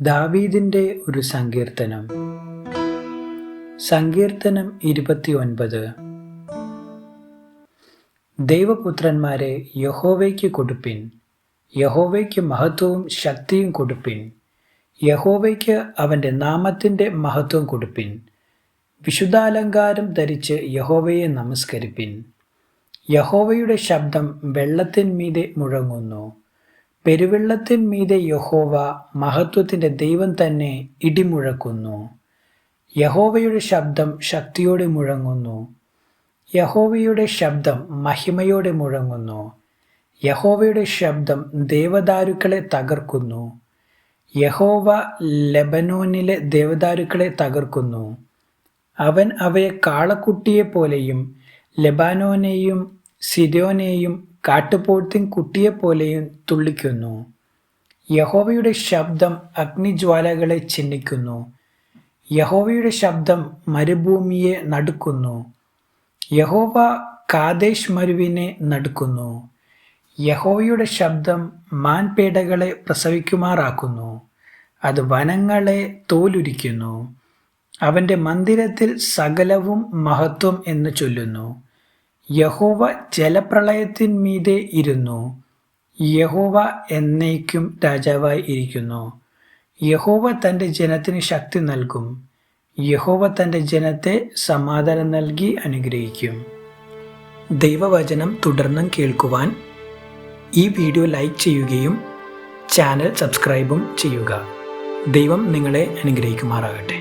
ദാവീദിൻ്റെ ഒരു സങ്കീർത്തനം. സങ്കീർത്തനം 29. ദൈവപുത്രന്മാരെ, യഹോവയ്ക്ക് കൊടുപ്പിൻ, യഹോവയ്ക്ക് മഹത്വവും ശക്തിയും കൊടുപ്പിൻ. യഹോവയ്ക്ക് അവൻ്റെ നാമത്തിൻ്റെ മഹത്വം കൊടുപ്പിൻ. വിശുദ്ധാലങ്കാരം ധരിച്ച് യഹോവയെ നമസ്കരിപ്പിൻ. യഹോവയുടെ ശബ്ദം വെള്ളത്തിന്മീതെ മുഴങ്ങുന്നു. പെരുവെള്ളത്തിന്മീതെ യഹോവ, മഹത്വത്തിൻ്റെ ദൈവം തന്നെ ഇടിമുഴക്കുന്നു. യഹോവയുടെ ശബ്ദം ശക്തിയോടെ മുഴങ്ങുന്നു. യഹോവയുടെ ശബ്ദം മഹിമയോടെ മുഴങ്ങുന്നു. യഹോവയുടെ ശബ്ദം ദേവദാരുക്കളെ തകർക്കുന്നു. യഹോവ ലെബനോനിലെ ദേവദാരുക്കളെ തകർക്കുന്നു. അവൻ അവയെ കാളക്കുട്ടിയെപ്പോലെയും ലെബാനോനെയും സിര്യോനെയും കാട്ടുപോത്തിൻ കുട്ടിയെപ്പോലെയും തുള്ളിക്കുന്നു. യഹോവയുടെ ശബ്ദം അഗ്നിജ്വാലകളെ ചിന്നിക്കുന്നു. യഹോവയുടെ ശബ്ദം മരുഭൂമിയെ നടുക്കുന്നു. യഹോവ കാദേശ് മരുവിനെ നടുക്കുന്നു. യഹോവയുടെ ശബ്ദം മാൻപേടകളെ പ്രസവിക്കുമാറാക്കുന്നു. അത് വനങ്ങളെ തോലുരിക്കുന്നു. അവൻ്റെ മന്ദിരത്തിൽ സകലവും മഹത്വം എന്ന് ചൊല്ലുന്നു. യഹോവ ജലപ്രളയത്തിന്മീതെ ഇരുന്നു. യഹോവ എന്നേക്കും രാജാവായി ഇരിക്കുന്നു. യഹോവ തൻ്റെ ജനത്തിന് ശക്തി നൽകും. യഹോവ തൻ്റെ ജനത്തെ സമാധാനം നൽകി അനുഗ്രഹിക്കും. ദൈവവചനം തുടർന്നും കേൾക്കുവാൻ ഈ വീഡിയോ ലൈക്ക് ചെയ്യുകയും ചാനൽ സബ്സ്ക്രൈബും ചെയ്യുക. ദൈവം നിങ്ങളെ അനുഗ്രഹിക്കുമാറാകട്ടെ.